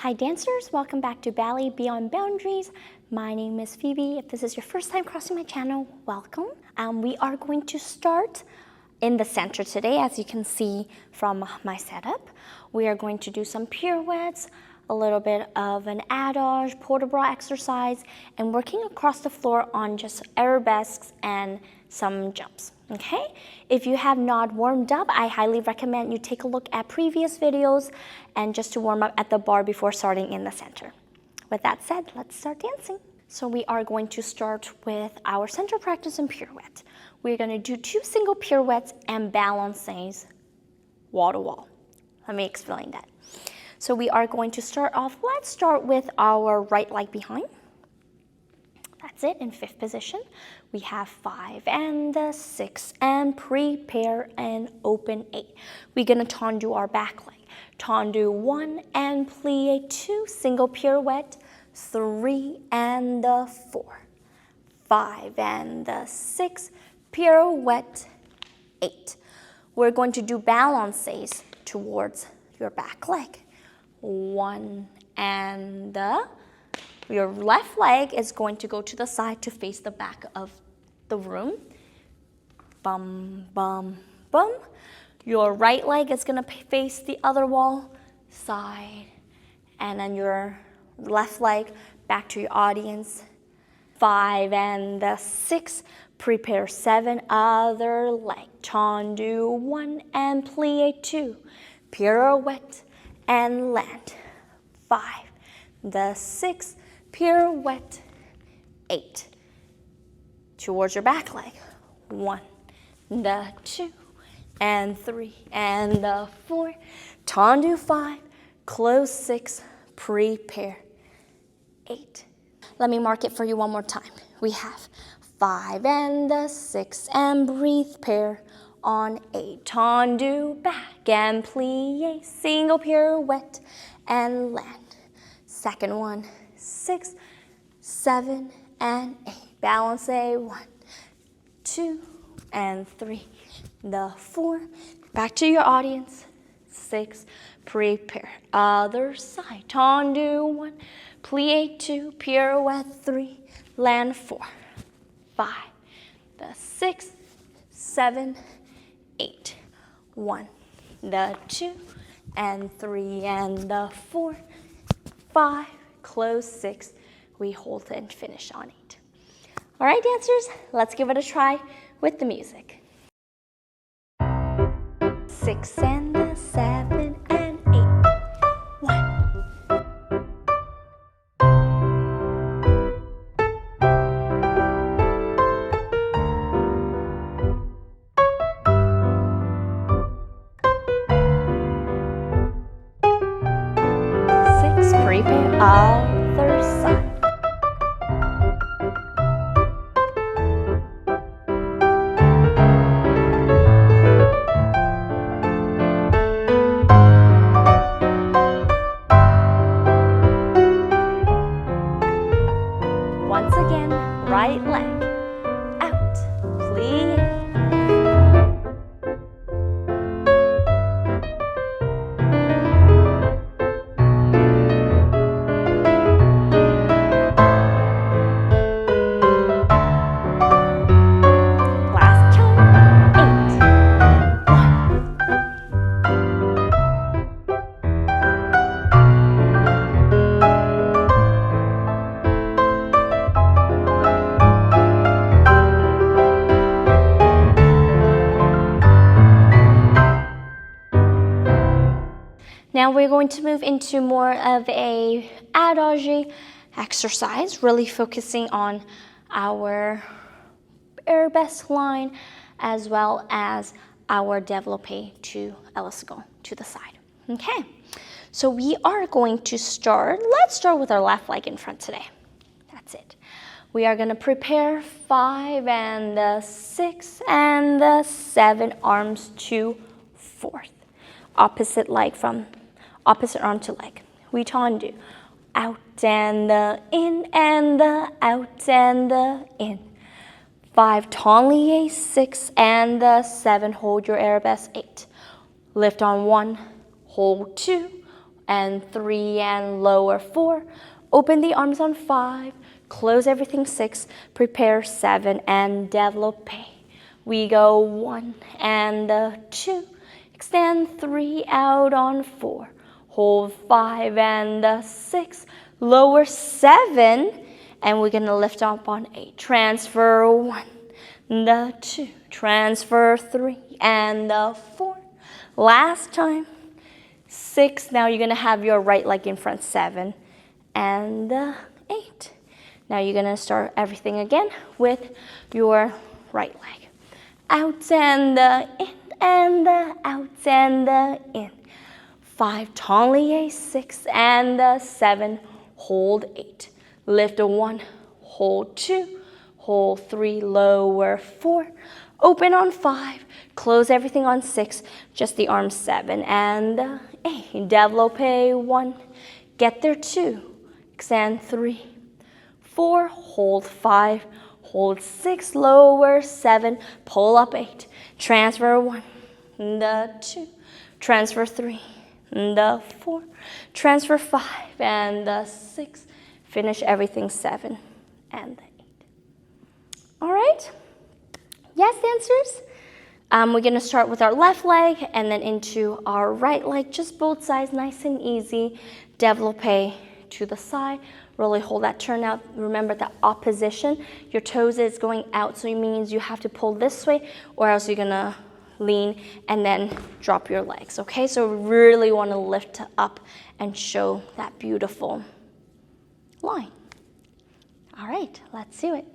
Hi dancers, welcome back to Ballet Beyond Boundaries. My name is Phoebe. If this is your first time crossing my channel, welcome. We are going to start in the center today, as you can see from my setup. We are going to do some pirouettes, a little bit of an adage, port de bras exercise, and working across the floor on just arabesques and some jumps, okay? If you have not warmed up, I highly recommend you take a look at previous videos and just to warm up at the bar before starting in the center. With that said, let's start dancing. So we are going to start with our center practice and pirouette. We're gonna do 2 single pirouettes and balances wall to wall. Let me explain that. So we are going to start off, let's start with our right leg behind. That's it, in 5th position. We have 5 and 6 and prepare and open 8. We're gonna tendu our back leg. Tendu 1 and plie 2, single pirouette, 3 and 4. 5 and 6, pirouette 8. We're going to do balances towards your back leg. 1 and your left leg is going to go to the side to face the back of the room. Bum, bum, bum. Your right leg is gonna face the other wall, side, and then your left leg back to your audience. 5 and 6, prepare 7, other leg. Tendu 1 and plie 2, pirouette and land. 5, 6, pirouette 8. Towards your back leg. 1, 2, and 3, and 4. Tendu 5, close 6, prepare 8. Let me mark it for you one more time. We have 5 and 6 and breathe, pair on 8. Tendu back and plie, single pirouette and land. Second one, 6, 7, and 8. Balance a 1, 2, and 3, the 4. Back to your audience. 6, prepare. Other side. Tendu 1, plie 2, pirouette 3, land 4, 5, the 6, 7, 8. 1, the 2, and 3, and the 4, 5, close 6. We hold and finish on 8. All right, dancers, let's give it a try with the music. 6 and 7 and 8. 1. Prepare other side. Once again, right leg out, plie. Now we're going to move into more of a adage exercise, really focusing on our arabesque line as well as our développé to Allegro to the side. Okay, so we are going to start, let's start with our left leg in front today. That's it. We are gonna prepare 5 and 6 and 7, arms to 4th. Opposite leg from opposite arm to leg. We tendu out and in and out and in. 5 tendu, 6 and 7. Hold your arabesque 8. Lift on 1, hold 2, and 3 and lower 4. Open the arms on 5, close everything 6, prepare 7 and développé. We go 1 and 2, extend 3 out on 4, hold 5 and 6, lower 7, and we're gonna lift up on 8. Transfer 1, the 2, transfer 3 and 4. Last time, 6. Now you're gonna have your right leg in front, 7 and 8. Now you're gonna start everything again with your right leg. Out and in, and out and in. 5, tenlier, 6 and 7, hold 8. Lift 1, hold 2, hold 3, lower 4. Open on 5, close everything on 6, just the arms 7 and 8. Développé 1, get there 2, extend 3, 4, hold 5, hold 6, lower 7, pull up 8, transfer 1, the 2, transfer 3, the 4, transfer 5 and the 6, finish everything 7 and the 8. All right? Yes, dancers? We're gonna start with our left leg and then into our right leg, just both sides, nice and easy. Développé to the side, really hold that turn out. Remember that opposition, your toes is going out, so it means you have to pull this way or else you're gonna lean and then drop your legs, okay? So we really wanna lift up and show that beautiful line. All right, let's do it.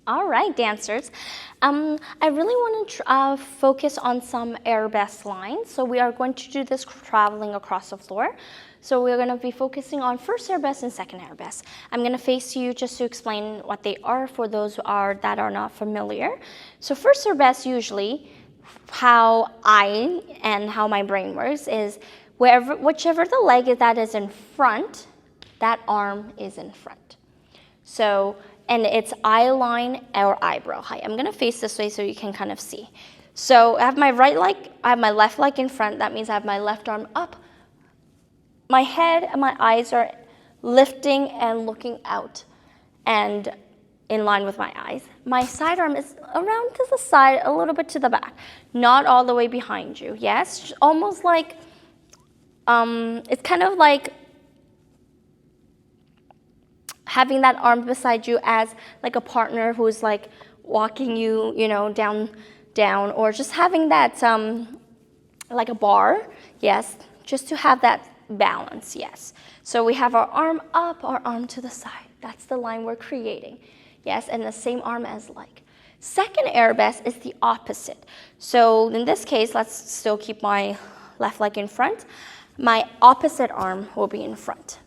All right, dancers. I really want to focus on some arabesque lines. So we are going to do this traveling across the floor. So we're going to be focusing on first arabesque and second arabesque. I'm going to face you just to explain what they are for those that are not familiar. So first arabesque, usually, how how my brain works is whichever the leg is that is in front, that arm is in front. So, and it's eye line or eyebrow height. I'm gonna face this way so you can kind of see. So I have my right leg, I have my left leg in front. That means I have my left arm up. My head and my eyes are lifting and looking out and in line with my eyes. My side arm is around to the side, a little bit to the back, not all the way behind you. Yes, almost like, it's kind of like having that arm beside you as like a partner who's like walking you, down, or just having that like a bar, yes, just to have that balance, yes. So we have our arm up, our arm to the side. That's the line we're creating, yes, and the same arm as like. Second arabesque is the opposite. So in this case, let's still keep my left leg in front. My opposite arm will be in front,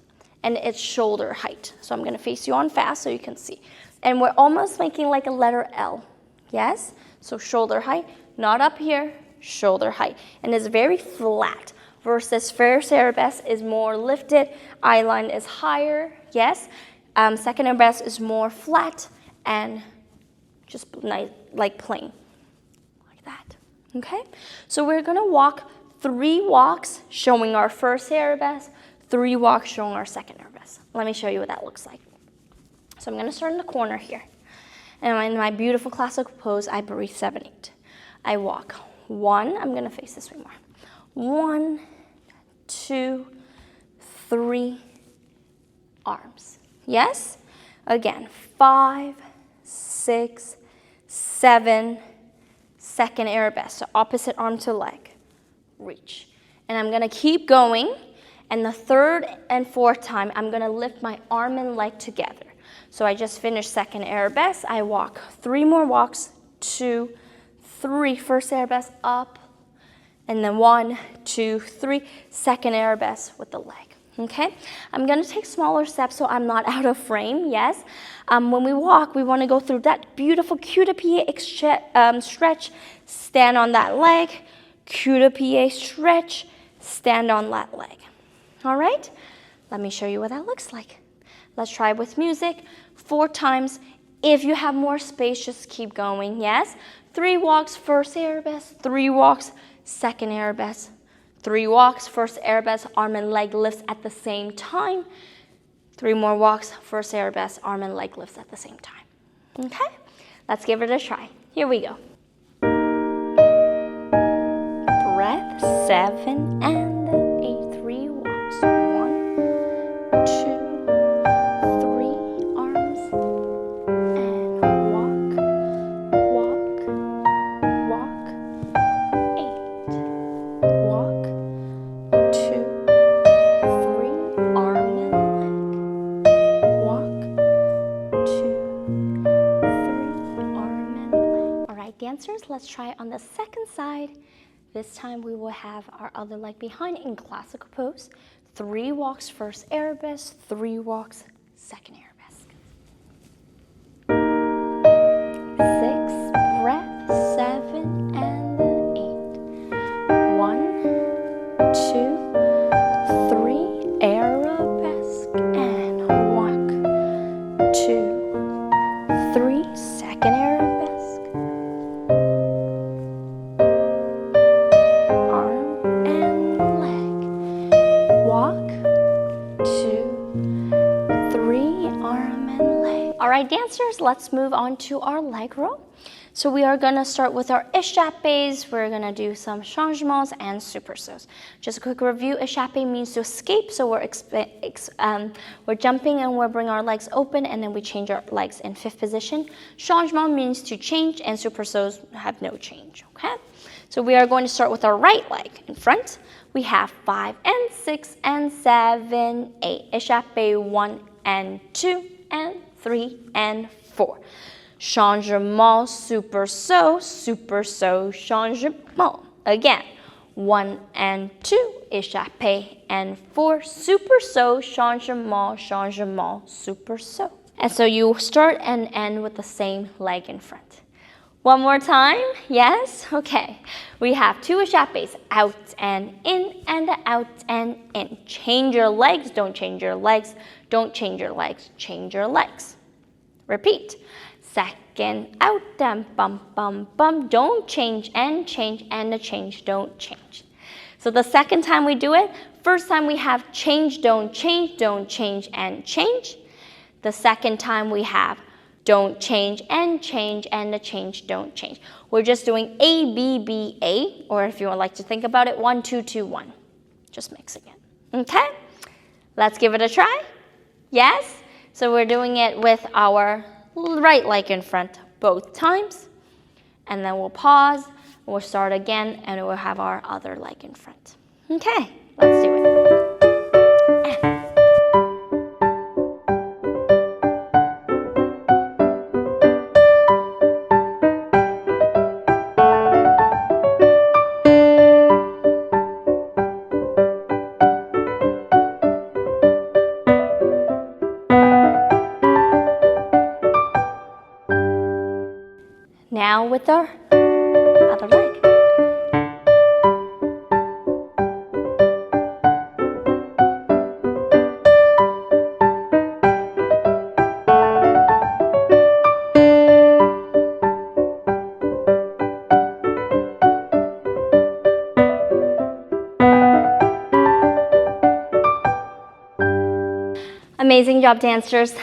and it's shoulder height. So I'm gonna face you on fast so you can see. And we're almost making like a letter L, yes? So shoulder height, not up here, shoulder height. And it's very flat versus first arabesque is more lifted, eye line is higher, yes? Second arabesque is more flat and just nice, like plain, like that, okay? So we're gonna walk 3 walks showing our first arabesque, 3 walks showing our second arabesque. Let me show you what that looks like. So I'm gonna start in the corner here. And in my beautiful classical pose, I breathe 7, 8. I walk 1, I'm gonna face this way more. 1, 2, 3, arms. Yes? Again, 5, 6, 7, second arabesque. So opposite arm to leg, reach. And I'm gonna keep going. And the third and fourth time, I'm gonna lift my arm and leg together. So I just finished second arabesque. I walk 3 more walks, 2, 3, first arabesque up, and then 1, 2, 3, second arabesque with the leg, okay? I'm gonna take smaller steps so I'm not out of frame, yes? When we walk, we wanna go through that beautiful cul de pied stretch, stand on that leg, cul de pied stretch, stand on that leg. All right, let me show you what that looks like. Let's try it with music 4 times. If you have more space, just keep going, yes? 3 walks, first arabesque, 3 walks, second arabesque, 3 walks, first arabesque, arm and leg lifts at the same time. 3 more walks, first arabesque, arm and leg lifts at the same time. Okay, let's give it a try. Here we go. Breath, 7 and 8, 3 walks. 1, 2, 3, arms, and walk, walk, walk, 8, walk, 2, 3, arm and leg, walk, 2, 3, arm and leg. All right, dancers, let's try it on the second side. This time we will have our other leg behind in classical pose. 3 walks, first arabesque, 3 walks, second arabesque. 6, breath, 7 and 8. 1, 2, 3, arabesque, and walk, 2, 3, second arabesque. All right, dancers, let's move on to our Allegro. So we are gonna start with our échappés. We're gonna do some changements and supersos. Just a quick review, échappé means to escape. So we're jumping and we're bringing our legs open and then we change our legs in 5th position. Changement means to change and supersos have no change, okay? So we are going to start with our right leg in front. We have 5 and 6 and 7, 8. Échappé 1 and 2 and 3 and 4. Changement, superso, changement. Again, 1 and 2, échappé, and 4, superso, changement, superso. And so you start and end with the same leg in front. One more time, yes? Okay. We have 2 échappés, out and out and in. Change your legs, don't change your legs, don't change your legs, change your legs. Repeat. Second out and bump, bump, bump. Don't change and a change, don't change. So the second time we do it, first time we have change, don't change and change. The second time we have don't change and a change, don't change. We're just doing A, B, B, A, or if you would like to think about it, 1, 2, 2, 1. Just mixing it. Okay? Let's give it a try. Yes? So we're doing it with our right leg in front both times. And then we'll pause, we'll start again, and we'll have our other leg in front. Okay, let's do it. with our other leg. Amazing job, dancers.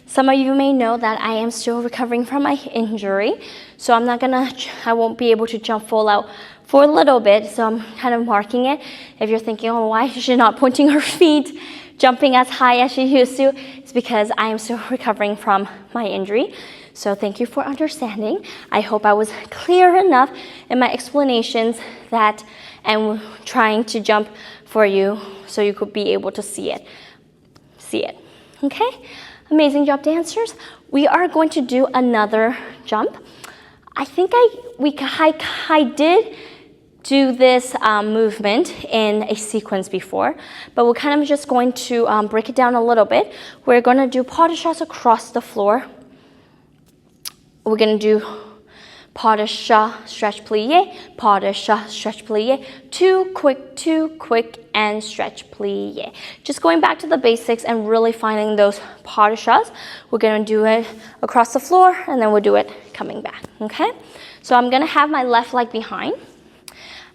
Some of you may know that I am still recovering from my injury, so I won't be able to jump full out for a little bit, so I'm kind of marking it. If you're thinking, oh, why is she not pointing her feet, jumping as high as she used to, it's because I am still recovering from my injury. So thank you for understanding. I hope I was clear enough in my explanations that I'm trying to jump for you so you could be able to see it. Okay? Amazing job, dancers. We are going to do another jump. I think I did do this movement in a sequence before, but we're kind of just going to break it down a little bit. We're going to do pas de chat across the floor. We're going to do pas de chat, stretch, plie, pas de chat, stretch, plie, two quick, and stretch, plie. Just going back to the basics and really finding those pas de chats. We're going to do it across the floor, and then we'll do it coming back, okay? So I'm going to have my left leg behind.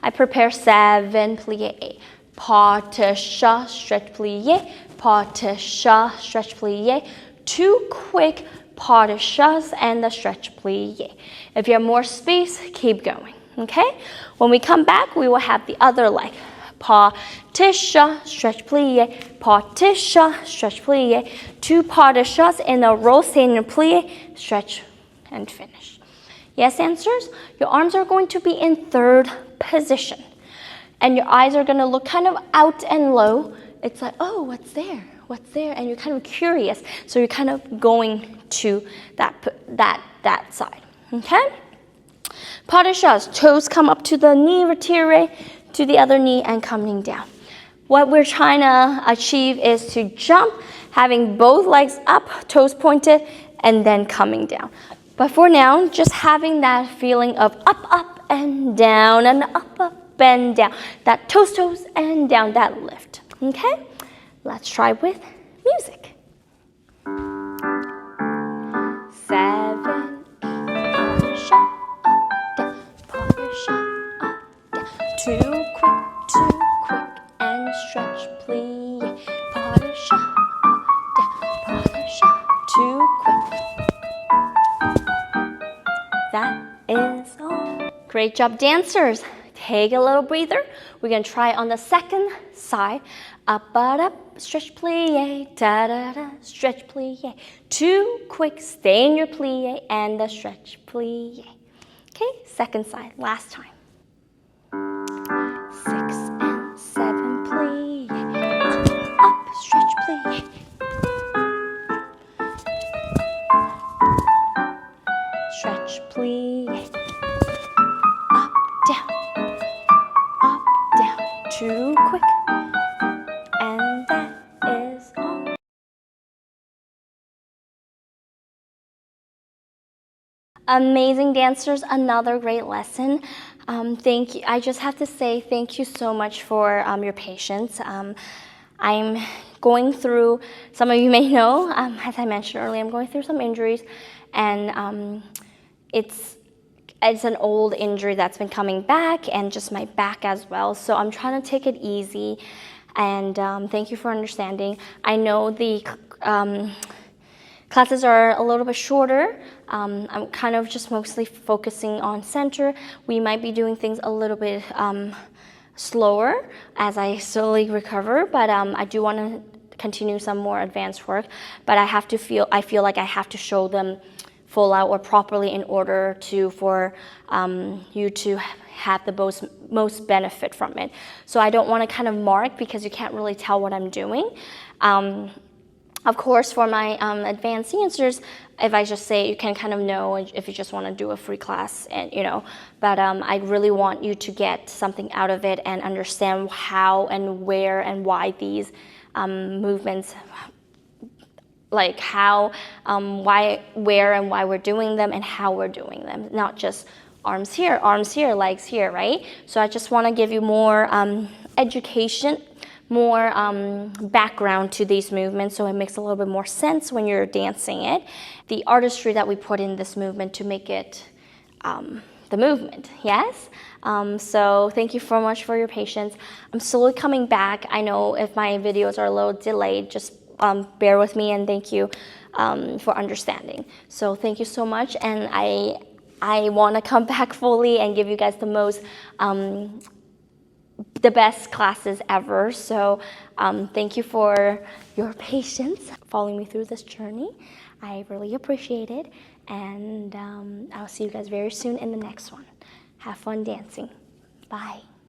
I prepare 7, plie, 8. Pas de chat, stretch, plie, pas de chat, stretch, plie, two quick pas de chats and the stretch, plie. If you have more space, keep going, okay? When we come back, we will have the other leg. Pas de chat, stretch, plie, pas de chat, stretch, plie, two pas de chats in a row, staying in plie, stretch, and finish. Yes, dancers? Your arms are going to be in third position, and your eyes are going to look kind of out and low. It's like, oh, what's there? What's there? And you're kind of curious, so you're kind of going to that side, okay? Pas de chat, toes come up to the knee, retiré to the other knee, and coming down. What we're trying to achieve is to jump, having both legs up, toes pointed, and then coming down. But for now, just having that feeling of up, and down, and up, and down. That toes, and down, that lift, okay? Let's try with music. 7, 8, pas de chat, up, down, pas de chat, up, down. Two quick, and stretch, plie. Pas de chat, up, down, pas de chat, two quick. That is all. Great job, dancers. Take a little breather. We're going to try on the second side. Up, stretch, plie, da-da-da, stretch, plie. Two quick, stay in your plie, and the stretch, plie. Okay, second side, last time. 6 and 7, plie. Up, stretch, plie. Stretch, plie. Up, down. Too quick, and that is all. Amazing dancers, another great lesson. Thank you. I just have to say thank you so much for your patience. I'm going through, some of you may know, as I mentioned earlier, I'm going through some injuries, and it's an old injury that's been coming back, and just my back as well. So I'm trying to take it easy, and thank you for understanding. I know the classes are a little bit shorter. I'm kind of just mostly focusing on center. We might be doing things a little bit slower as I slowly recover, but I do want to continue some more advanced work. But I feel like I have to show them full out or properly in order for you to have the most benefit from it. So I don't want to kind of mark because you can't really tell what I'm doing. Of course, for my advanced dancers, if I just say, you can kind of know if you just want to do a free class, and but I really want you to get something out of it and understand how and where and why these movements like how, why, where, and why we're doing them and how we're doing them, not just arms here, legs here, right? So I just want to give you more education, more background to these movements, so it makes a little bit more sense when you're dancing it. The artistry that we put in this movement to make it the movement, yes? So thank you so much for your patience. I'm slowly coming back. I know if my videos are a little delayed, just bear with me, and thank you for understanding. So thank you so much, and I want to come back fully and give you guys the best classes ever. So thank you for your patience following me through this journey. I really appreciate it, and I'll see you guys very soon in the next one. Have fun dancing. Bye.